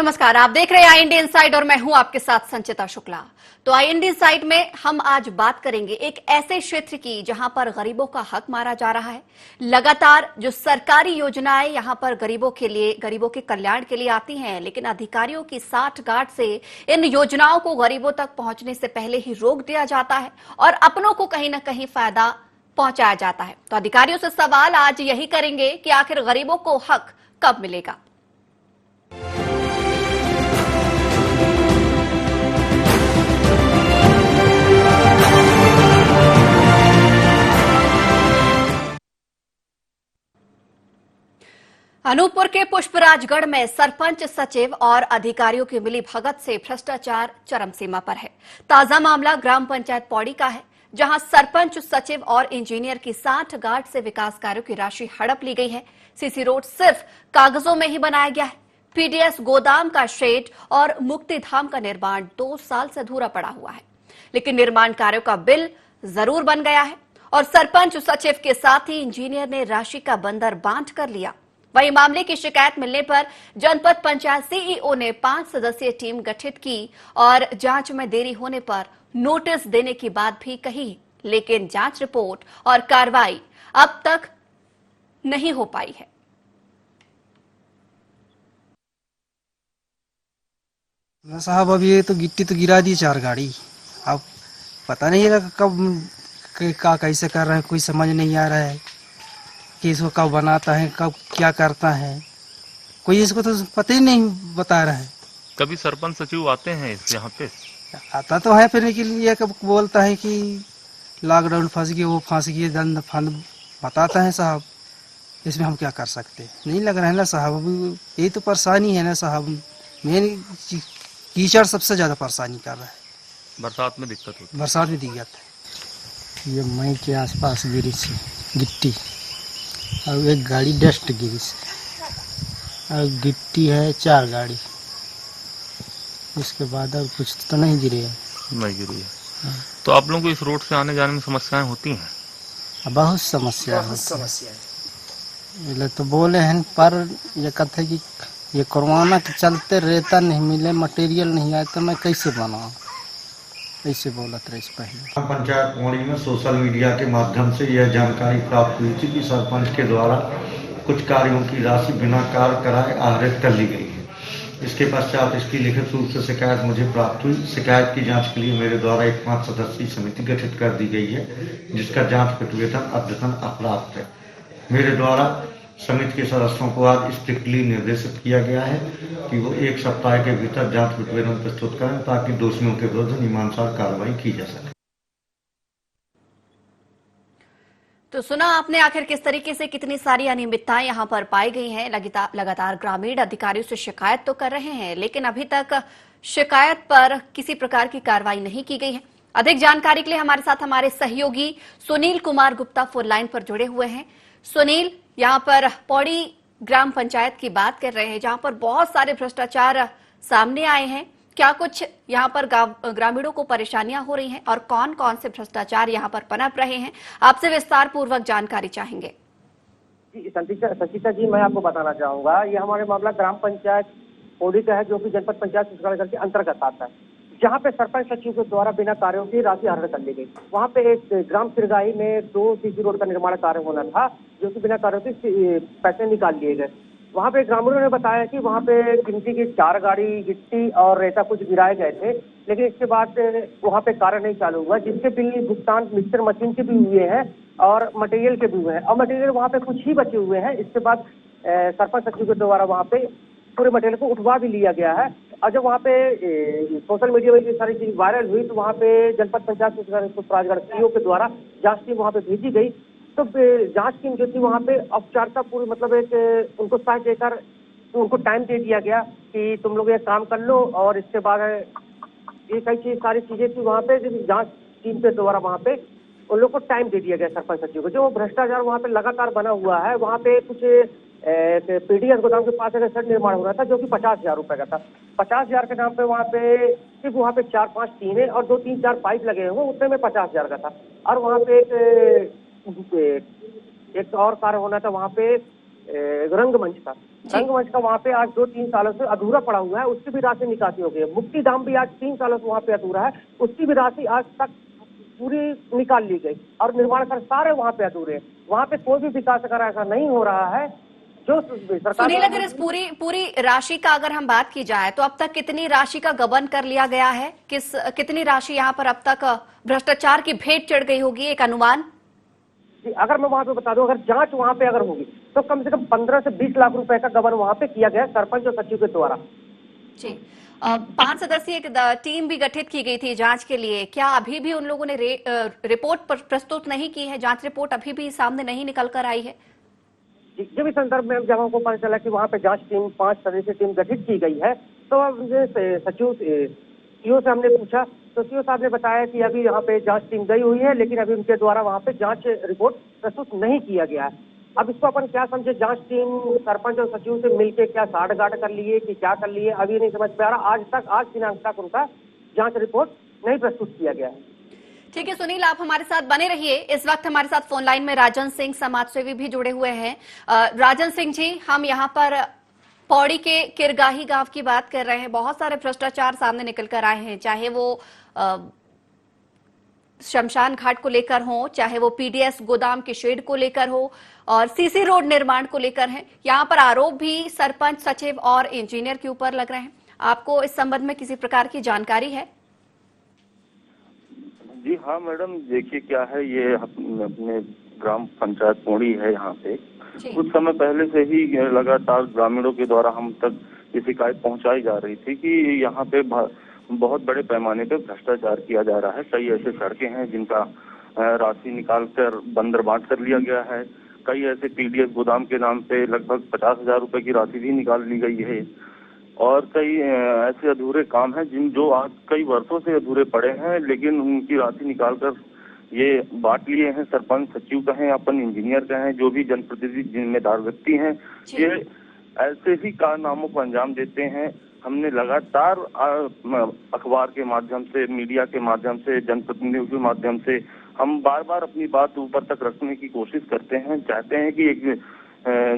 नमस्कार, आप देख रहे हैं आई इनसाइड और मैं हूं आपके साथ संचिता शुक्ला। तो आई इनसाइड में हम आज बात करेंगे एक ऐसे क्षेत्र की जहां पर गरीबों का हक मारा जा रहा है। लगातार जो सरकारी योजनाएं यहां पर गरीबों के लिए, गरीबों के कल्याण के लिए आती हैं, लेकिन अधिकारियों की साठगांठ से इन योजनाओं को गरीबों तक पहुंचने से पहले ही रोक दिया जाता है और अपनों को कहीं ना कहीं फायदा पहुंचाया जाता है। तो अधिकारियों से सवाल आज यही करेंगे कि आखिर गरीबों को हक कब मिलेगा। अनूपपुर के पुष्पराजगढ़ में सरपंच, सचिव और अधिकारियों की मिली भगत से भ्रष्टाचार चरम सीमा पर है। ताजा मामला ग्राम पंचायत पौड़ी का है, जहां सरपंच, सचिव और इंजीनियर की साठगांठ से विकास कार्यों की राशि हड़प ली गई है। सीसी रोड सिर्फ कागजों में ही बनाया गया है। पीडीएस गोदाम का शेड और मुक्तिधाम का निर्माण 2 साल से अधूरा पड़ा हुआ है, लेकिन निर्माण कार्यों का बिल जरूर बन गया है और सरपंच, सचिव के साथ ही इंजीनियर ने राशि का बंदर बांट कर लिया। वहीं मामले की शिकायत मिलने पर जनपद पंचायत सीईओ ने 5 सदस्यीय टीम गठित की और जांच में देरी होने पर नोटिस देने की बात भी कही, लेकिन जांच रिपोर्ट और कार्रवाई अब तक नहीं हो पाई है। साहब अब ये तो गिट्टी तो गिरा दी 4 गाड़ी। अब पता नहीं है कब का कैसे कर रहे हैं, कोई समझ नहीं आ रहा है कि इसको कब बनाता है, कब क्या करता है, कोई इसको तो पता ही नहीं बता रहा है। कभी सरपंच सचिव आते हैं इस यहाँ पे? आता तो है, फिर ये कब बोलता है कि लॉकडाउन फंस गई, वो फंस गई, दंड फंड बताता है साहब। इसमें हम क्या कर सकते हैं, नहीं लग रहा है ना साहब। अब यही तो परेशानी है ना साहब, मेन कीचड़ सबसे ज्यादा परेशानी कर रहा है। बरसात में दिक्कत होती है। बरसात में दिक्कत है। ये मई के आसपास गिरी थी गिट्टी, और एक गाड़ी डस्ट गिरी से, और गिट्टी है 4 गाड़ी। उसके बाद अब कुछ तो नहीं गिरी है। नहीं गिरी है। तो आप लोगों को इस रोड से आने जाने में समस्याएं होती हैं? बहुत समस्या है। ये तो बोले हैं, पर ये कहते हैं कि ये कोरोना के चलते रेता नहीं मिले, मटेरियल नहीं आए, तो मैं कैसे बनाऊँ, ऐसे बोलत रहे पहले। पंचायत पौड़ी में सोशल मीडिया के माध्यम से यह जानकारी प्राप्त हुई थी कि सरपंच के द्वारा कुछ कार्यों की राशि बिना कार्य कराए आहरित कर ली गई है। इसके पश्चात इसकी लिखित रूप से शिकायत मुझे प्राप्त हुई। शिकायत की जांच के लिए मेरे द्वारा एक 5 सदस्यीय समिति गठित कर दी गई है, जिसका जांच प्रतिवेदन अद्यतन अप्राप्त है। मेरे द्वारा समिति के सदस्यों को आज स्ट्रिक्टली निर्देशित किया गया है कि वो 1 सप्ताह के भीतर जांच प्रतिवेदन प्रस्तुत करें, ताकि दोषियों के विरुद्ध नियमानुसार कार्रवाई की जा सके। तो सुना आपने आखिर किस तरीके से कितनी सारी अनियमितताएं यहां पर पाई गई हैं। लगातार ग्रामीण अधिकारियों से शिकायत तो कर रहे हैं, लेकिन अभी तक शिकायत पर किसी प्रकार की कार्रवाई नहीं की गई है। अधिक जानकारी के लिए हमारे साथ हमारे सहयोगी सुनील कुमार गुप्ता फोन लाइन पर जुड़े हुए हैं। सुनील, यहाँ पर पौड़ी ग्राम पंचायत की बात कर रहे हैं, जहां पर बहुत सारे भ्रष्टाचार सामने आए हैं। क्या कुछ यहाँ पर ग्रामीणों को परेशानियां हो रही हैं और कौन कौन से भ्रष्टाचार यहाँ पर पनप रहे हैं, आपसे विस्तार पूर्वक जानकारी चाहेंगे। जी संचिता जी, मैं आपको बताना चाहूंगा, ये हमारे मामला ग्राम पंचायत पौड़ी का है, जो कि जनपद पंचायत पुष्पराजगढ़ के अंतर्गत आता है, जहाँ पे सरपंच सचिव के द्वारा बिना कार्यों की राशि आहरित कर ली गई। वहाँ पे एक ग्राम सिरगाही में 2 सीसी रोड का निर्माण कार्य होना था, जो कि बिना कार्यों के पैसे निकाल लिए गए। वहाँ पे ग्रामीणों ने बताया कि वहाँ पे गिनती की 4 गाड़ी गिट्टी और रेता कुछ गिराए गए थे, लेकिन इसके बाद वहाँ पे कार्य नहीं चालू हुआ, जिसके बिल भुगतान मिक्सर मशीन के भी हुए हैं और मटेरियल के भी हुए हैं, और मटेरियल वहाँ पे कुछ ही बचे हुए हैं। इसके बाद सरपंच सचिव के द्वारा वहाँ पे पूरे मटेरियल को उठवा भी लिया गया है। और जब वहाँ पे सोशल मीडिया में ये सारी चीज वायरल हुई, तो वहाँ पे जनपद पंचायत पुष्पराजगढ़ सीईओ के द्वारा जांच टीम वहाँ पे भेजी गई। तो जांच टीम जो थी वहाँ पे औपचारिकता पूरी, मतलब एक उनको साथ देकर उनको टाइम दे दिया गया कि तुम लोग ये काम कर लो, और इसके बाद ये कई सारी चीजें थी वहाँ पे जांच टीम के द्वारा वहाँ पे उन लोग को टाइम दे दिया गया सरपंच सचिव को। जो भ्रष्टाचार वहाँ पे लगातार बना हुआ है, वहाँ पे कुछ पीडीएस गोदाम के पास एक शेड निर्माण हो रहा था, जो कि 50,000 रुपए का था। 50,000 के नाम पे वहाँ पे सिर्फ वहाँ पे 4-5 टीनें और 2-3-4 पाइप लगे हुए, उतने में 50,000 का था। और वहाँ पे एक और कार्य होना था, वहाँ पे रंगमंच का। रंगमंच का वहाँ पे आज 2-3 सालों से अधूरा पड़ा हुआ है, उसकी भी राशि निकासी हो गई है। मुक्तिधाम भी आज 3 सालों से वहाँ पे अधूरा है, उसकी भी राशि आज तक पूरी निकाल ली गई और निर्माण कार्य सारे वहाँ पे अधूरे हैं। वहाँ पे कोई भी विकास कार्य ऐसा नहीं हो रहा है जो सरकार। सुनील, अगर इस पूरी राशि का अगर हम बात की जाए तो अब तक कितनी राशि का गबन कर लिया गया है? कितनी राशि यहाँ पर अब तक भ्रष्टाचार की भेंट चढ़ गई होगी, एक अनुमान? अगर मैं वहाँ पे बता दूं, अगर जांच वहाँ पे अगर होगी तो कम से कम 15 से 20 लाख रुपए का गबन वहाँ पे किया गया सरपंच और सचिव के द्वारा। जी, 5 सदस्यीय टीम भी गठित की गई थी जांच के लिए। क्या अभी भी उन लोगों ने रिपोर्ट प्रस्तुत नहीं की है? जांच रिपोर्ट अभी भी सामने नहीं निकल कर आई है? जब इस संदर्भ में जब हमको पता चला कि वहाँ पे जांच टीम 5 सदस्यीय टीम गठित की गई है, तो अब सचिव सीओ से हमने पूछा तो सीओ साहब ने बताया कि अभी यहाँ पे जांच टीम गई हुई है, लेकिन अभी उनके द्वारा वहाँ पे जांच रिपोर्ट प्रस्तुत नहीं किया गया है। अब इसको अपन क्या समझे, जांच टीम सरपंच और सचिव से मिलकर क्या साठगांठ कर लिए कि क्या कर लिए, अभी नहीं समझ पा रहा। आज दिनांक तक उनका जांच रिपोर्ट नहीं प्रस्तुत किया गया है। ठीक है सुनील, आप हमारे साथ बने रहिए। इस वक्त हमारे साथ फोन लाइन में राजन सिंह समाजसेवी भी जुड़े हुए हैं। राजन सिंह जी, हम यहाँ पर पौड़ी के किरगाही गांव की बात कर रहे हैं। बहुत सारे भ्रष्टाचार सामने निकल कर आए हैं, चाहे वो शमशान घाट को लेकर हो, चाहे वो पीडीएस गोदाम के शेड को लेकर हो और सीसी रोड निर्माण को लेकर है। यहाँ पर आरोप भी सरपंच, सचिव और इंजीनियर के ऊपर लग रहे हैं। आपको इस संबंध में किसी प्रकार की जानकारी है? जी हाँ मैडम, देखिए क्या है, ये अपने ग्राम पंचायत पौड़ी है। यहाँ पे कुछ समय पहले से ही लगातार ग्रामीणों के द्वारा हम तक ये शिकायत पहुंचाई जा रही थी कि यहाँ पे बहुत बड़े पैमाने पे भ्रष्टाचार किया जा रहा है। कई ऐसे सड़कें हैं जिनका राशि निकालकर बंदर बांट कर लिया गया है। कई ऐसे पीडीएस गोदाम के नाम पे लगभग 50,000 रुपए की राशि भी निकाल ली गई है और कई ऐसे अधूरे काम हैं जो आज कई वर्षों से अधूरे पड़े हैं, लेकिन उनकी राशि निकालकर ये बांट लिए हैं। सरपंच, सचिव कहें, अपन इंजीनियर कहें, जो भी जनप्रतिनिधि जिम्मेदार व्यक्ति हैं, ये ऐसे ही कारनामों को अंजाम देते हैं। हमने लगातार अखबार के माध्यम से, मीडिया के माध्यम से, जनप्रतिनिधियों के माध्यम से हम बार बार अपनी बात ऊपर तक रखने की कोशिश करते हैं। चाहते हैं कि एक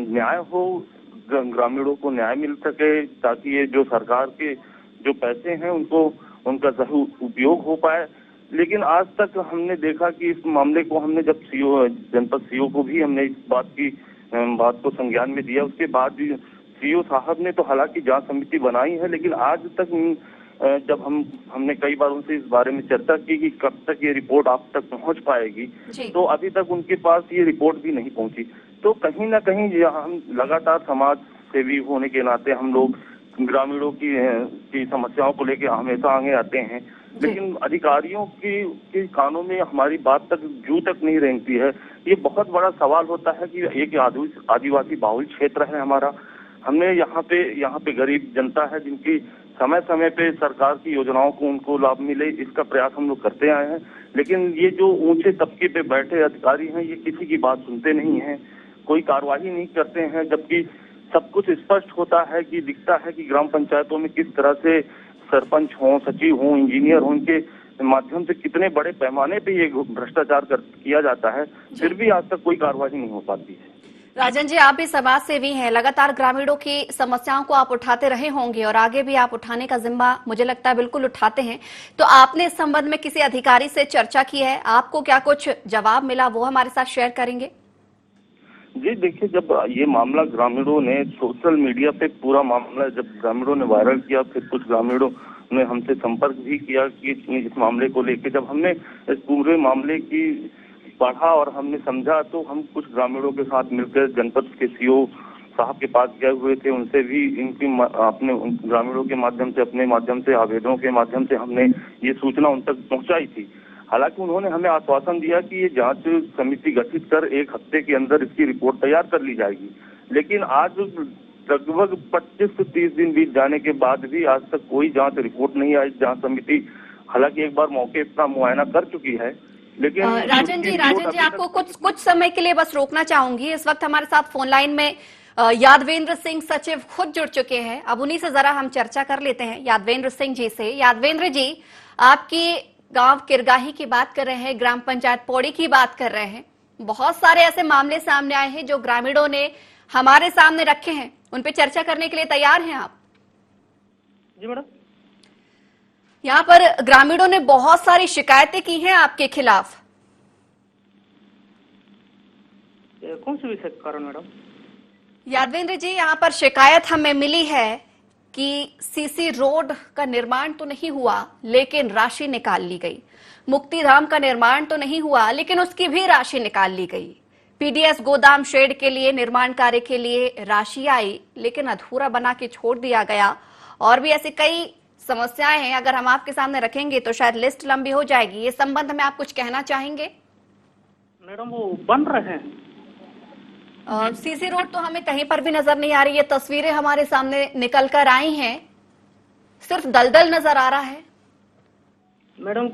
न्याय हो, ग्रामीणों को न्याय मिल सके, ताकि ये जो सरकार के जो पैसे हैं उनका सही उपयोग हो पाए। लेकिन आज तक हमने देखा कि इस मामले को हमने जब जनपद सीओ को भी हमने इस बात को संज्ञान में दिया, उसके बाद भी सीओ साहब ने तो हालांकि जांच समिति बनाई है, लेकिन आज तक जब हमने कई बार उनसे इस बारे में चर्चा की कि कब तक ये रिपोर्ट आप तक पहुंच पाएगी, तो अभी तक उनके पास ये रिपोर्ट भी नहीं पहुंची। तो कहीं ना कहीं हम लगातार समाज सेवी होने के नाते हम लोग ग्रामीणों की समस्याओं को लेकर हमेशा आगे आते हैं, लेकिन अधिकारियों की कानों में हमारी बात तक जू तक नहीं रेंगती है। ये बहुत बड़ा सवाल होता है कि एक आदिवासी बाहुल क्षेत्र है हमारा। हमने यहाँ पे गरीब जनता है जिनकी समय समय पे सरकार की योजनाओं को उनको लाभ मिले, इसका प्रयास हम लोग करते आए हैं। लेकिन ये जो ऊंचे तबके पे बैठे अधिकारी हैं, ये किसी की बात सुनते नहीं हैं, कोई कार्यवाही नहीं करते हैं, जबकि सब कुछ स्पष्ट होता है कि दिखता है कि ग्राम पंचायतों में किस तरह से सरपंच हों, सचिव हों, इंजीनियर हों, उनके माध्यम से कितने बड़े पैमाने पे ये भ्रष्टाचार किया जाता है, फिर भी आज तक कोई कार्यवाही नहीं हो पाती है। राजन जी, आप भी समाज सेवी हैं, लगातार ग्रामीणों की समस्याओं को आप उठाते रहे होंगे और आगे भी आप उठाने का जिम्मा मुझे लगता है बिल्कुल उठाते हैं। तो आपने इस संबंध में किसी अधिकारी से चर्चा की है? आपको क्या कुछ जवाब मिला, वो हमारे साथ शेयर करेंगे? जी देखिए, जब ये मामला ग्रामीणों ने सोशल मीडिया पे पूरा मामला जब ग्रामीणों ने वायरल किया, फिर कुछ ग्रामीणों ने हमसे संपर्क भी किया कि इस मामले को लेकर जब हमने इस पूरे मामले की पढ़ा और हमने समझा, तो हम कुछ ग्रामीणों के साथ मिलकर जनपद के सीओ साहब के पास गए हुए थे। उनसे भी इनकी अपने ग्रामीणों के माध्यम से, अपने माध्यम से, आवेदनों के माध्यम से हमने ये सूचना उन तक पहुंचाई थी। हालांकि उन्होंने हमें आश्वासन दिया कि ये जांच समिति गठित कर 1 हफ्ते के अंदर इसकी रिपोर्ट तैयार कर ली जाएगी, लेकिन आज लगभग 25 से 30 दिन बीत जाने के बाद भी आज तक कोई जांच रिपोर्ट नहीं आई। जांच समिति हालांकि एक बार मौके का मुआयना कर चुकी है, लेकिन राजन जी आपको कुछ समय के लिए बस रोकना चाहूंगी। इस वक्त हमारे साथ फोन लाइन में यादवेंद्र सिंह सचिव खुद जुड़ चुके हैं। अब उन्हीं से जरा हम चर्चा कर लेते हैं, यादवेंद्र सिंह जी से। यादवेंद्र जी, आपकी गांव किरगाही की बात कर रहे हैं, ग्राम पंचायत पौड़ी की बात कर रहे हैं। बहुत सारे ऐसे मामले सामने आए हैं जो ग्रामीणों ने हमारे सामने रखे हैं, उन पे चर्चा करने के लिए तैयार हैं आप? जी मैडम। यहाँ पर ग्रामीणों ने बहुत सारी शिकायतें की हैं आपके खिलाफ। कौन से विषय के कारण मैडम? यादवेंद्र जी, यहाँ पर शिकायत हमें मिली है कि सीसी रोड का निर्माण तो नहीं हुआ लेकिन राशि निकाल ली गई। मुक्तिधाम का निर्माण तो नहीं हुआ लेकिन उसकी भी राशि निकाल ली गई। पीडीएस गोदाम शेड के लिए निर्माण कार्य के लिए राशि आई लेकिन अधूरा बना के छोड़ दिया गया। और भी ऐसी कई समस्याएं हैं, अगर हम आपके सामने रखेंगे तो शायद लिस्ट लंबी हो जाएगी। ये संबंध में आप कुछ कहना चाहेंगे? मैडम वो बन रहे हैं। सीसी रोड तो हमें कहीं पर भी नजर नहीं आ रही है। तस्वीरें हमारे सामने निकल कर आई हैं, सिर्फ दलदल नजर आ रहा है। मैडम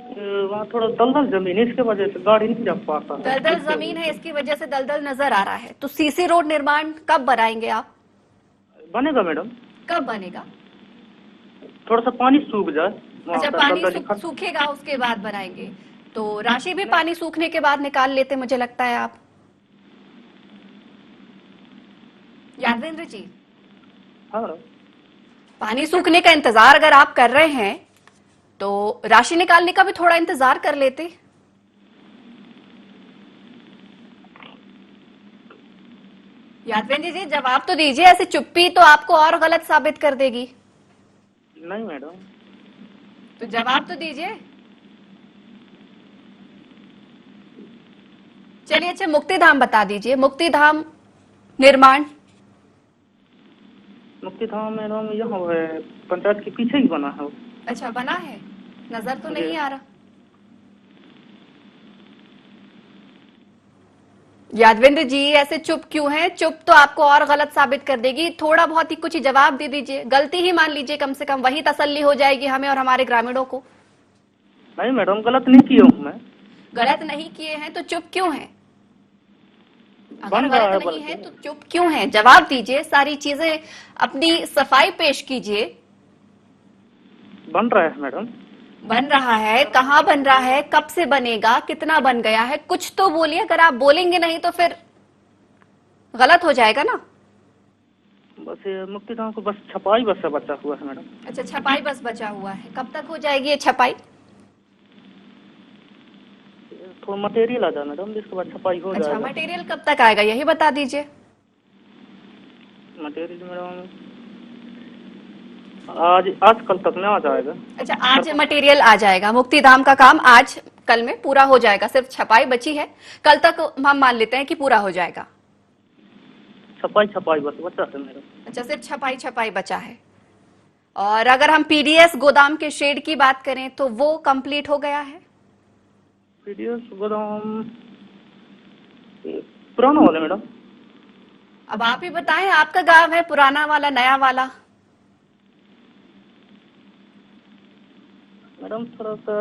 वहाँ थोड़ा दलदल जमीन है, इसके वजह से गाड़ी नहीं जा पाता। दलदल जमीन है, इसकी वजह से दलदल नजर आ रहा है। तो सीसी रोड निर्माण कब बनाएंगे आप? बनेगा मैडम। कब बनेगा? थोड़ा सा पानी सूख जाए। अच्छा, पानी सूखेगा उसके बाद बनाएंगे। तो राशि भी पानी सूखने के बाद निकाल लेते मुझे लगता है आप। यादवेंद्र जी, हाँ, पानी सूखने का इंतजार अगर आप कर रहे हैं तो राशि निकालने का भी थोड़ा इंतजार कर लेते। यादवेंद्र जी, जवाब तो दीजिए, ऐसे चुप्पी तो आपको और गलत साबित कर देगी। नहीं मैडम। तो जवाब तो दीजिए। चलिए, अच्छा मुक्तिधाम बता दीजिए, मुक्तिधाम निर्माण। मुक्तिधाम मैडम यहाँ है, पंचायत के पीछे ही बना है। अच्छा, बना है, नजर तो नहीं आ रहा। यादवेंद्र जी, ऐसे चुप क्यों हैं? चुप तो आपको और गलत साबित कर देगी। थोड़ा बहुत ही कुछ जवाब दे दीजिए, गलती ही मान लीजिए, कम से कम वही तसल्ली हो जाएगी हमें और हमारे ग्रामीणों को। नहीं मैडम, गलत नहीं किया हूँ मैं। गलत नहीं किए हैं तो चुप क्यों हैं? अगर गलत नहीं है तो चुप क्यों हैं? जवाब दीजिए, सारी चीजें अपनी सफाई पेश कीजिए। बन रहा है मैडम। बन रहा है? कहाँ बन रहा है? कब से बनेगा? कितना बन गया है? कुछ तो बोलिए। अगर आप बोलेंगे नहीं तो फिर गलत हो जाएगा ना। बस ये मुक्तिधाम को बस छपाई बस से बचा हुआ है मैडम। अच्छा, छपाई बस बचा हुआ है। कब तक हो जाएगी ये छपाई? थोड़ा मटेरियल आ जाए मैडम, जिसके बाद छपाई हो जाएगा। अच्छा, मटेरियल कब तक आएगा यही बता दीजिए। मटेरियल मैडम आज कल तक में आ जाएगा। अच्छा, आज मटेरियल आ जाएगा। मुक्तिधाम का काम आज कल में पूरा हो जाएगा, सिर्फ छपाई बची है। कल तक हम मान लेते हैं कि पूरा हो जाएगा। छपाई बस बचा है मैडम। अच्छा, सिर्फ छपाई बचा है। और अगर हम पीडीएस गोदाम के शेड की बात करें तो वो कंप्लीट हो गया है? पीडीएस गोदाम पुराना वाला मैडम। अब आप ही बताएं, आपका गांव है पुराना वाला नया वाला? मैडम थोड़ा सा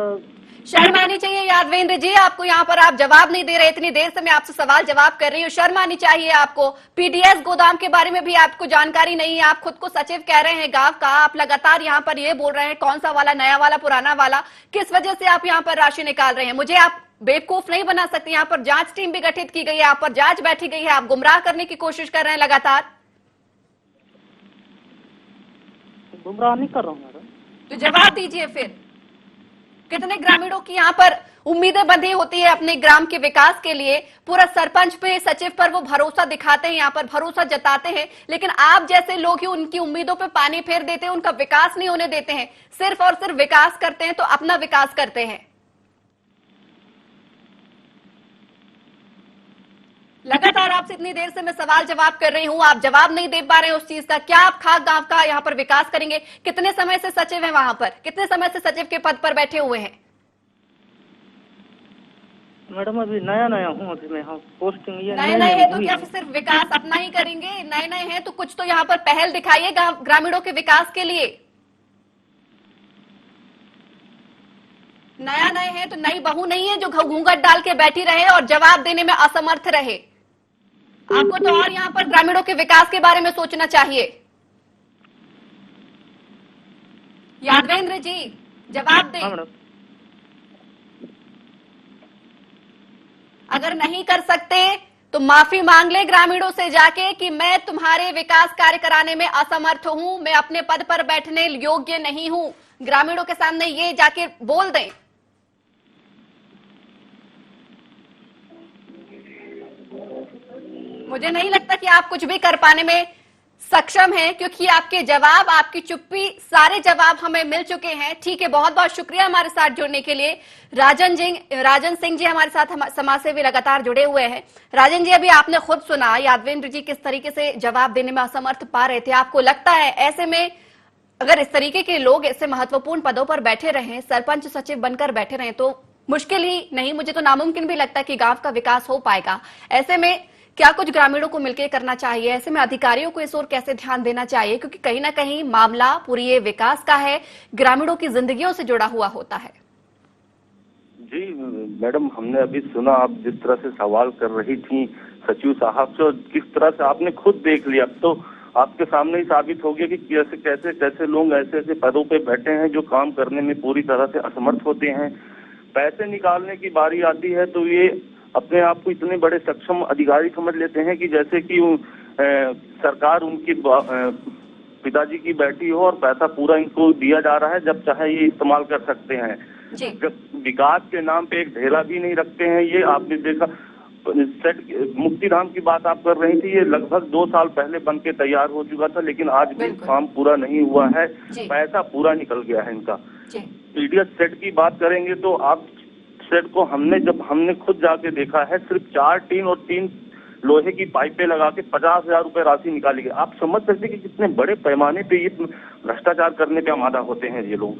शर्म आनी चाहिए यादवेंद्र जी आपको। यहाँ पर आप जवाब नहीं दे रहे, इतनी देर से मैं आपसे सवाल जवाब कर रही हूँ। शर्म आनी चाहिए आपको। पीडीएस गोदाम के बारे में भी आपको जानकारी नहीं है। आप खुद को सचिव कह रहे हैं गांव का, आप लगातार यहाँ पर ये बोल रहे हैं कौन सा वाला, नया वाला, पुराना वाला। किस वजह से आप यहाँ पर राशि निकाल रहे हैं? मुझे आप बेवकूफ नहीं बना सकते। यहाँ पर जांच टीम भी गठित की गई है, यहाँ पर जांच बैठी गई है। आप गुमराह करने की कोशिश कर रहे हैं लगातार। गुमराह नहीं कर रहा हूँ मैडम। तो जवाब दीजिए फिर। कितने ग्रामीणों की यहाँ पर उम्मीदें बंधी होती है अपने ग्राम के विकास के लिए। पूरा सरपंच पे, सचिव पर वो भरोसा दिखाते हैं, यहाँ पर भरोसा जताते हैं, लेकिन आप जैसे लोग ही उनकी उम्मीदों पे पानी फेर देते हैं, उनका विकास नहीं होने देते हैं। सिर्फ और सिर्फ विकास करते हैं तो अपना विकास करते हैं। लगातार आपसे इतनी देर से मैं सवाल जवाब कर रही हूं, आप जवाब नहीं दे पा रहे हैं उस चीज का। क्या आप खाक गांव का यहाँ पर विकास करेंगे? कितने समय से सचिव हैं वहां पर? कितने समय से सचिव के पद पर बैठे हुए हैं? मैडम अभी नया हूँ, अभी मैं पोस्टिंग ये नए है तो क्या सिर्फ विकास अपना ही करेंगे? नए हैं तो कुछ तो यहाँ पर पहल दिखाइए ग्रामीणों के विकास के लिए। नए हैं तो नई बहू नहीं है जो घूंघट डाल के बैठी रहे और जवाब देने में असमर्थ रहे। आपको तो और यहाँ पर ग्रामीणों के विकास के बारे में सोचना चाहिए। यादवेंद्र जी जवाब दें। अगर नहीं कर सकते तो माफी मांग ले ग्रामीणों से जाके कि मैं तुम्हारे विकास कार्य कराने में असमर्थ हूं, मैं अपने पद पर बैठने योग्य नहीं हूं। ग्रामीणों के सामने ये जाके बोल दें। मुझे नहीं लगता कि आप कुछ भी कर पाने में सक्षम हैं, क्योंकि आपके जवाब, आपकी चुप्पी, सारे जवाब हमें मिल चुके हैं। ठीक है, बहुत बहुत शुक्रिया हमारे साथ जुड़ने के लिए। राजन सिंह जी हमारे साथ समाज सेवी लगातार जुड़े हुए हैं। राजन जी, अभी आपने खुद सुना यादवेंद्र जी किस तरीके से जवाब देने में असमर्थ पा रहे थे। आपको लगता है ऐसे में अगर इस तरीके के लोग ऐसे महत्वपूर्ण पदों पर बैठे रहें, सरपंच सचिव बनकर बैठे रहें, तो मुश्किल ही नहीं, मुझे तो नामुमकिन भी लगता है कि गांव का विकास हो पाएगा। ऐसे में क्या कुछ ग्रामीणों को मिलकर करना चाहिए? ऐसे में अधिकारियों को इस ओर कैसे ध्यान देना चाहिए? क्योंकि कहीं ना कहीं मामला पूरी ये विकास का है, ग्रामीणों की जिंदगियों से जुड़ा हुआ होता है। जी मैडम, हमने अभी सुना आप जिस तरह से सवाल कर रही थी सचिव साहब से, और किस तरह से आपने खुद देख लिया। अब तो आपके सामने ही साबित हो गया कि कैसे कैसे कैसे लोग ऐसे ऐसे पदों पे बैठे हैं जो काम करने में पूरी तरह से असमर्थ होते हैं। पैसे निकालने की बारी आती है तो ये अपने आप को इतने बड़े सक्षम अधिकारी समझ लेते हैं कि जैसे कि सरकार उनकी पिताजी की बेटी हो और पैसा पूरा इनको दिया जा रहा है, जब चाहे ये इस्तेमाल कर सकते हैं। जब विकास के नाम पे एक ढेला भी नहीं रखते हैं। ये आपने देखा, सेट मुक्तिधाम की बात आप कर रही थी, ये लगभग 2 साल पहले बन के तैयार हो चुका था, लेकिन आज भी काम पूरा नहीं हुआ है, पैसा पूरा निकल गया है इनका। पीडीएस सेट की बात करेंगे तो आप सेट को हमने खुद जाके देखा है, सिर्फ 4 टीन और 3 लोहे की पाइपें लगा के 50,000 रुपए राशि निकाली गई। आप समझ सकते कि कितने बड़े पैमाने पे ये भ्रष्टाचार करने पे आमादा होते हैं ये लोग।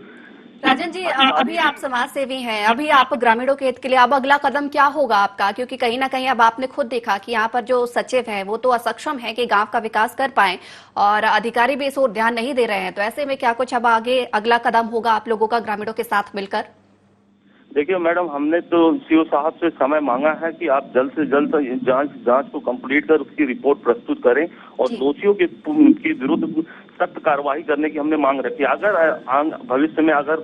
राजन जी, अभी आप समाज सेवी हैं, अभी आप ग्रामीणों के हित के लिए अब अगला कदम क्या होगा आपका? क्योंकि कहीं ना कहीं अब आपने खुद देखा कि यहाँ पर जो सचिव हैं वो तो असक्षम है कि गांव का विकास कर पाए, और अधिकारी भी इस ओर ध्यान नहीं दे रहे हैं। तो ऐसे में क्या कुछ अब आगे अगला कदम होगा आप लोगों का ग्रामीणों के साथ मिलकर? देखिए मैडम, हमने तो सीओ साहब से समय मांगा है कि आप जल्द से जल्द जांच को कंप्लीट कर उसकी रिपोर्ट प्रस्तुत करें और दोषियों के विरुद्ध सख्त कार्रवाई करने की हमने मांग रखी है। अगर भविष्य में अगर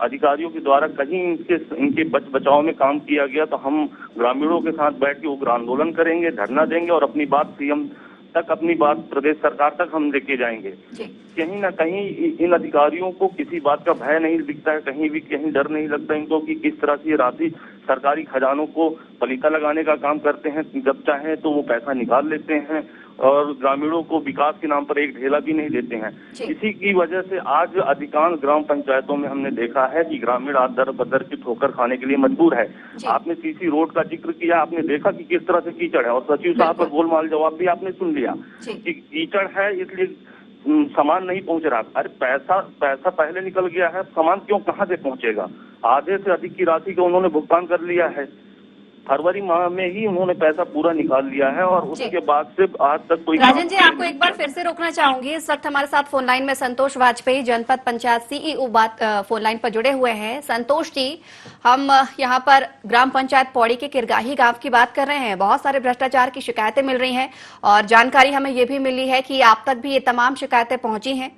अधिकारियों के द्वारा कहीं इनके बचाव में काम किया गया तो हम ग्रामीणों के साथ बैठ के उग्र आंदोलन करेंगे, धरना देंगे और अपनी बात सीएम तक, अपनी बात प्रदेश सरकार तक हम लेके जाएंगे। कहीं ना कहीं इन अधिकारियों को किसी बात का भय नहीं दिखता है, कहीं डर नहीं लगता इनको कि किस तरह से ये राशि सरकारी खजानों को पलीता लगाने का काम करते हैं। जब चाहे तो वो पैसा निकाल लेते हैं और ग्रामीणों को विकास के नाम पर एक ढेला भी नहीं देते हैं। इसी की वजह से आज अधिकांश ग्राम पंचायतों में हमने देखा है कि ग्रामीण आज दर बदर की ठोकर खाने के लिए मजबूर है। आपने सीसी रोड का जिक्र किया, आपने देखा कि किस तरह से कीचड़ है, और सचिव साहब का गोलमाल जवाब भी आपने सुन लिया कि कीचड़ है इसलिए सामान नहीं पहुंच रहा। अरे पैसा पहले निकल गया है, सामान क्यों कहां से पहुंचेगा? आधे से अधिक की राशि का उन्होंने भुगतान कर लिया है। फरवरी माह में ही उन्होंने पैसा पूरा निकाल लिया है और उसके बाद से आज तक कोई। राजन जी, आपको एक बार फिर से रोकना चाहूंगी। इस वक्त हमारे साथ फोन लाइन में संतोष वाजपेयी, जनपद पंचायत सीईओ फोन लाइन पर जुड़े हुए हैं। संतोष जी, हम यहाँ पर ग्राम पंचायत पौड़ी के किरगाही गांव की बात कर रहे हैं। बहुत सारे भ्रष्टाचार की शिकायतें मिल रही हैं और जानकारी हमें ये भी मिली है कि आप तक भी ये तमाम शिकायतें पहुंची हैं।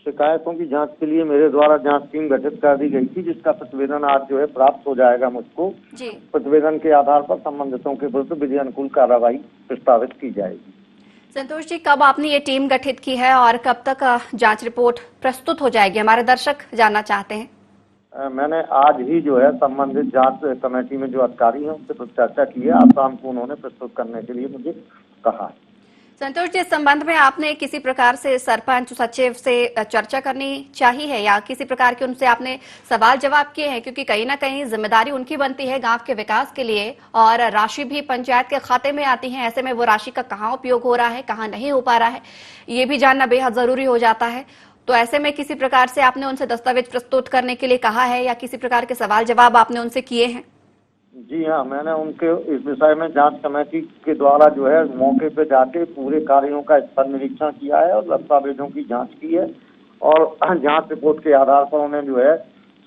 शिकायतों की जांच के लिए मेरे द्वारा जांच टीम गठित कर दी गई थी, जिसका प्रतिवेदन आज जो है प्राप्त हो जाएगा मुझको। प्रतिवेदन के आधार पर संबंधितों के विरुद्ध विधि अनुकूल कार्रवाई प्रस्तावित की जाएगी। संतोष जी, कब आपने ये टीम गठित की है और कब तक जांच रिपोर्ट प्रस्तुत हो जाएगी? हमारे दर्शक जानना चाहते हैं। मैंने आज ही जो है संबंधित जांच कमेटी में जो अधिकारी हैं उनसे चर्चा की है। आज शाम को उन्होंने प्रस्तुत करने के लिए मुझे कहा है। संतोष जी, इस संबंध में आपने किसी प्रकार से सरपंच सचिव से चर्चा करनी चाहिए है या किसी प्रकार के उनसे आपने सवाल जवाब किए हैं? क्योंकि कहीं ना कहीं जिम्मेदारी उनकी बनती है गांव के विकास के लिए और राशि भी पंचायत के खाते में आती है। ऐसे में वो राशि का कहाँ उपयोग हो रहा है, कहाँ नहीं हो पा रहा है, ये भी जानना बेहद जरूरी हो जाता है। तो ऐसे में किसी प्रकार से आपने उनसे दस्तावेज प्रस्तुत करने के लिए कहा है या किसी प्रकार के सवाल जवाब आपने उनसे किए हैं? जी हाँ, मैंने उनके इस विषय में जांच कमेटी के द्वारा जो है मौके पे जाके पूरे कार्यों का स्थल निरीक्षण किया है और दस्तावेजों की जांच की है और जांच रिपोर्ट के आधार पर उन्हें जो है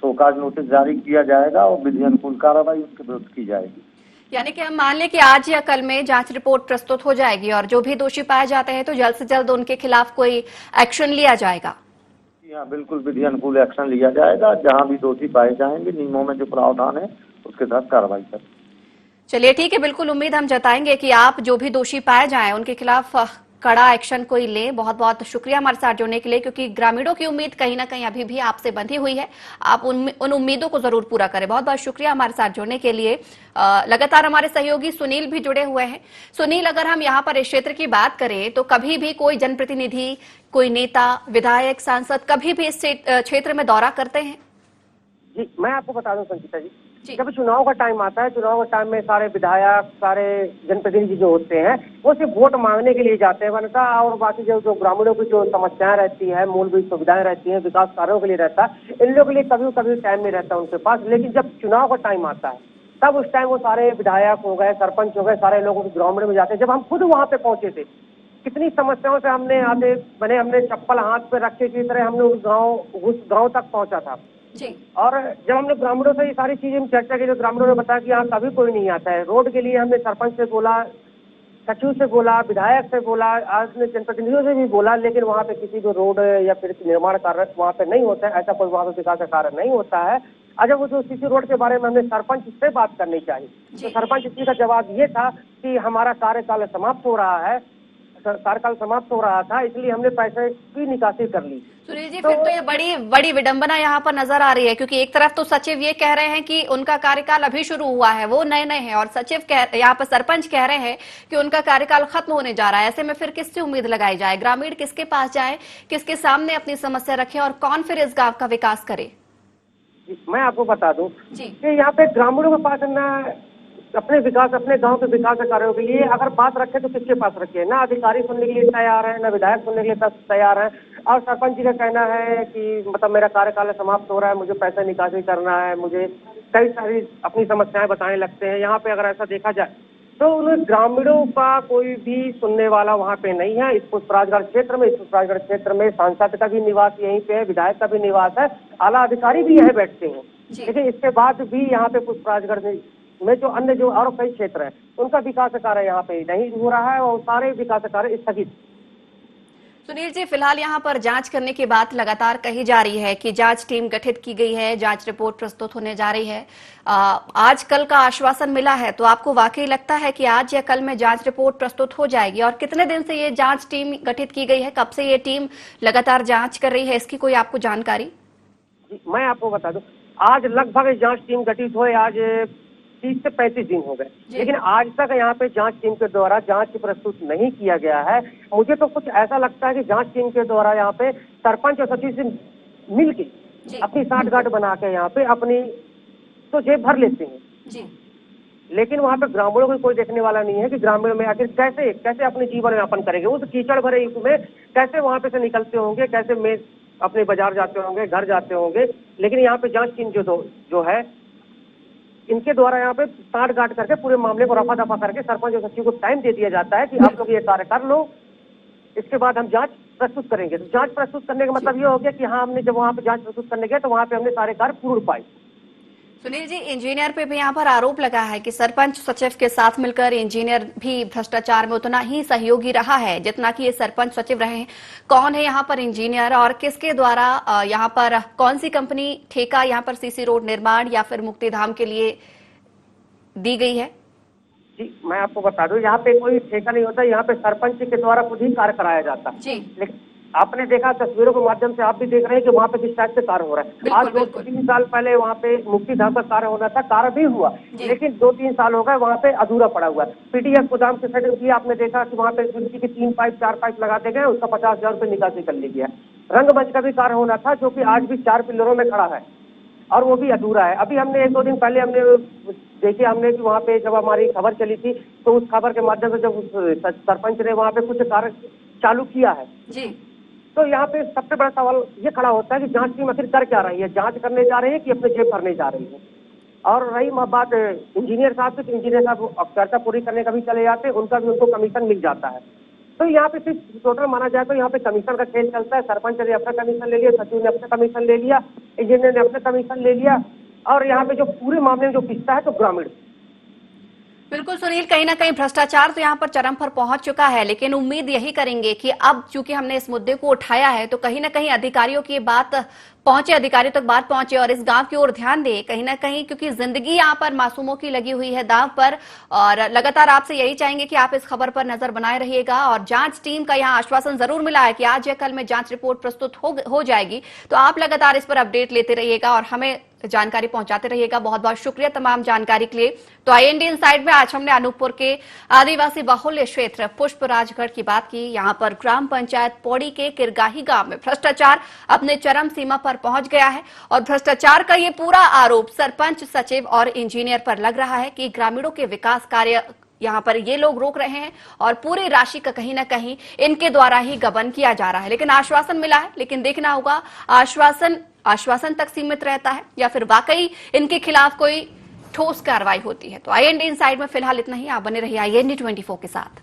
शोकाज नोटिस जारी किया जाएगा और विधि अनुकूल कार्रवाई उनके विरुद्ध की जाएगी। यानी कि हम मान लें कि आज या कल में जांच रिपोर्ट प्रस्तुत हो जाएगी और जो भी दोषी पाए जाते हैं तो जल्द से जल्द उनके खिलाफ कोई एक्शन लिया जाएगा? जी हाँ, बिल्कुल विधि अनुकूल एक्शन लिया जाएगा। जहाँ भी दोषी पाए जाएंगे नियमों में जो प्रावधान है उसके साथ कार्रवाई करें। चलिए ठीक है, बिल्कुल उम्मीद हम जताएंगे कि आप जो भी दोषी पाए जाएं उनके खिलाफ कड़ा एक्शन कोई ले। बहुत बहुत शुक्रिया हमारे साथ जुड़ने के लिए, क्योंकि ग्रामीणों की उम्मीद कहीं ना कहीं अभी भी आपसे बंधी हुई है। आप उन उम्मीदों को जरूर पूरा करें। बहुत बहुत शुक्रिया हमारे साथ जुड़ने के लिए। लगातार हमारे सहयोगी सुनील भी जुड़े हुए हैं। सुनील, अगर हम यहाँ पर इस क्षेत्र की बात करें तो कभी भी कोई जनप्रतिनिधि, कोई नेता, विधायक, सांसद कभी भी इस क्षेत्र में दौरा करते हैं? जी, मैं आपको बता दूं संचिता जी, जब चुनाव का टाइम आता है, चुनाव के टाइम में सारे विधायक, सारे जनप्रतिनिधि जो होते हैं वो सिर्फ वोट मांगने के लिए जाते हैं वरना, और बाकी जो ग्रामीणों की जो समस्याएं रहती है, मूलभूत सुविधाएं रहती हैं, विकास कार्यों के लिए रहता है, इन लोगों के लिए कभी कभी टाइम नहीं रहता उनके पास। लेकिन जब चुनाव का टाइम आता है तब उस टाइम वो सारे विधायक हो गए, सरपंच हो गए, सारे लोगों के ग्रामीण में जाते हैं। जब हम खुद वहां पे पहुंचे थे, कितनी समस्याओं से हमने आते बने, हमने चप्पल हाथ पे रखे की तरह हमने उस गाँव तक पहुंचा था जी। और जब हमने ग्रामीणों से ये सारी चीजें चर्चा की, जो ग्रामीणों ने बताया कि यहाँ कभी कोई नहीं आता है रोड के लिए, हमने सरपंच से बोला, सचिव से बोला, विधायक से बोला, आज ने जनप्रतिनिधियों से भी बोला, लेकिन वहाँ पे किसी को रोड या फिर निर्माण कार्य वहाँ पे नहीं होता है, ऐसा कोई वहाँ पे विकास का कार्य नहीं होता है। अच्छा, वो जो सीसी रोड के बारे में हमने सरपंच से बात करनी चाहिए, तो सरपंच जी का जवाब ये था कि हमारा कार्यकाल समाप्त हो रहा है, कार्यकाल समाप्त हो रहा था, इसलिए हमने पैसे की निकासी कर ली। सुनील जी, फिर तो ये बड़ी विडंबना यहाँ पर नजर आ रही है, क्योंकि एक तरफ तो सचिव ये कह रहे हैं कि उनका कार्यकाल अभी शुरू हुआ है, वो नए नए हैं, और यहाँ पर सरपंच कह रहे हैं कि उनका कार्यकाल खत्म होने जा रहा है। ऐसे में फिर किससे उम्मीद लगाई जाए? ग्रामीण किसके पास जाए, किसके सामने अपनी समस्या रखे, और कौन फिर इस गाँव का विकास करे? मैं आपको बता दूं कि यहाँ पे ग्रामीणों के पास ना अपने विकास, अपने गांव के विकास कार्यों के लिए अगर बात रखे तो किसके पास रखे? ना अधिकारी सुनने के लिए तैयार है, ना विधायक सुनने के लिए तैयार है। और सरपंच जी का कहना है कि मतलब मेरा कार्यकाल समाप्त हो रहा है, मुझे पैसा निकासी करना है, मुझे कई सारी अपनी समस्याएं बताने लगते हैं। यहाँ पे अगर ऐसा देखा जाए तो उन ग्रामीणों का कोई भी सुनने वाला वहाँ पे नहीं है। इस पुष्पराजगढ़ क्षेत्र में सांसद का भी निवास यहीं पे है, विधायक का भी निवास है, आला अधिकारी भी यहीं बैठते हैं। लेकिन इसके बाद भी यहाँ पे पुष्पराजगढ़ में जो अन्य जो और कई क्षेत्र है उनका विकास कार्य यहाँ पे नहीं हो रहा है, और सारे विकास कार्य स्थगित। सुनील जी, फिलहाल यहाँ पर जांच करने की बात लगातार कही जा रही है कि जांच टीम गठित की गई है, जांच रिपोर्ट प्रस्तुत होने जा रही है। आज कल का आश्वासन मिला है, तो आपको वाकई लगता है कि आज या कल में जांच रिपोर्ट प्रस्तुत हो जाएगी? और कितने दिन से ये जांच टीम गठित की गई है, कब से ये टीम लगातार जांच कर रही है, इसकी कोई आपको जानकारी? मैं आपको बता दूं, आज लगभग जांच टीम गठित हुए आज 30 से 35 दिन हो गए, लेकिन आज तक यहाँ पे जांच टीम के द्वारा जांच प्रस्तुत नहीं किया गया है। मुझे तो कुछ ऐसा लगता है कि जांच टीम के द्वारा यहाँ पे सरपंच और सचिव से मिलके अपनी साठगांठ बना के यहाँ पे अपनी तो जेब भर लेते हैं, लेकिन वहाँ पे ग्रामीणों को कोई देखने वाला नहीं है कि ग्रामीण में आखिर कैसे अपने जीवन यापन करेंगे, उस कीचड़ भरे युग में कैसे वहाँ पे से निकलते होंगे, कैसे में अपने बाजार जाते होंगे, घर जाते होंगे। लेकिन यहाँ पे जांच टीम जो है इनके द्वारा यहाँ पे साठगांठ करके पूरे मामले को रफा दफा करके सरपंच और सचिव को टाइम दे दिया जाता है कि आप लोग ये कार्य कर लो, इसके बाद हम जांच प्रस्तुत करेंगे। तो जांच प्रस्तुत करने का मतलब ये हो गया कि हाँ, हमने जब वहाँ पे जांच प्रस्तुत करने गए तो वहाँ पे हमने सारे कार्य पूर्ण पाए। सुनील जी, इंजीनियर पे भी यहाँ पर आरोप लगा है कि सरपंच सचिव के साथ मिलकर इंजीनियर भी भ्रष्टाचार में उतना ही सहयोगी रहा है जितना कि ये सरपंच सचिव रहे हैं। कौन है यहाँ पर इंजीनियर, और किसके द्वारा यहाँ पर कौन सी कंपनी ठेका यहाँ पर सीसी रोड निर्माण या फिर मुक्तिधाम के लिए दी गई है? जी, मैं आपको बता दूं, यहाँ पे कोई ठेका नहीं होता, यहाँ पे सरपंच के द्वारा खुद ही कार्य कराया जाता है। लेकिन आपने देखा तस्वीरों के माध्यम से, आप भी देख रहे हैं कि वहाँ पे किस टाइप से कार्य हो रहा है। आज 2-3 साल पहले वहाँ पे मुक्तिधाम का कार्य होना था, कार्य भी हुआ, लेकिन 2-3 साल हो गए वहाँ पे अधूरा पड़ा हुआ है। पीडीएफ गोदाम के सेट की आपने देखा कि वहाँ पे बिजली के 3 पाइप 4 पाइप लगा दिए गए, उसका 50,000 रुपये निकासी कर ली गया। रंगमंच का भी कार्य होना था जो कि आज भी 4 पिलरों में खड़ा है और वो भी अधूरा है। अभी हमने 1-2 दिन पहले हमने कि वहाँ पे जब हमारी खबर चली थी तो उस खबर के माध्यम से जब सरपंच ने वहाँ पे कुछ कार्य चालू किया है जी, तो यहाँ पे सबसे बड़ा सवाल ये खड़ा होता है कि जांच टीम आखिर कर क्या रही है, जांच करने जा रही है कि अपने जेब भरने जा रही है। और रही बात इंजीनियर साहब की, तो इंजीनियर साहब चर्चा पूरी करने का भी चले जाते हैं, उनका भी उनको कमीशन मिल जाता है। तो यहाँ पे सिर्फ टोटल माना जाए तो यहाँ पे कमीशन का खेल चलता है। सरपंच ने अपना कमीशन ले लिया, सचिव ने अपना कमीशन ले लिया, इंजीनियर ने अपना कमीशन ले लिया, और यहाँ पे जो पूरे मामले में जो पिसता है तो ग्रामीण। बिल्कुल सुनील, कहीं ना कहीं भ्रष्टाचार तो यहाँ पर चरम पर पहुंच चुका है, लेकिन उम्मीद यही करेंगे कि अब चूंकि हमने इस मुद्दे को उठाया है तो कहीं ना कहीं अधिकारियों की बात पहुंचे, अधिकारियों तक बात पहुंचे और इस गांव की ओर ध्यान दे कहीं ना कहीं, क्योंकि जिंदगी यहाँ पर मासूमों की लगी हुई है दांव पर। और लगातार आपसे यही चाहेंगे कि आप इस खबर पर नजर बनाए रहिएगा। और जांच टीम का यहाँ आश्वासन जरूर मिला है कि आज या कल में जांच रिपोर्ट प्रस्तुत हो जाएगी, तो आप लगातार इस पर अपडेट लेते रहिएगा और हमें जानकारी पहुंचाते रहिएगा। बहुत बहुत शुक्रिया तमाम जानकारी के लिए। तो IND इनसाइड में आज हमने अनूपपुर के आदिवासी बाहुल्य क्षेत्र पुष्पराजगढ़ की बात की। यहां पर ग्राम पंचायत पौड़ी के किरगाही गांव में भ्रष्टाचार अपने चरम सीमा पर पहुंच गया है और भ्रष्टाचार का ये पूरा आरोप सरपंच, सचिव और इंजीनियर पर लग रहा है कि ग्रामीणों के विकास कार्य यहाँ पर ये लोग रोक रहे हैं और पूरी राशि का कहीं ना कहीं इनके द्वारा ही गबन किया जा रहा है। लेकिन आश्वासन मिला है, लेकिन देखना होगा आश्वासन तक सीमित रहता है या फिर वाकई इनके खिलाफ कोई ठोस कार्रवाई होती है। तो IND इनसाइड में फिलहाल इतना ही। आप बने रहिए IND 24 के साथ।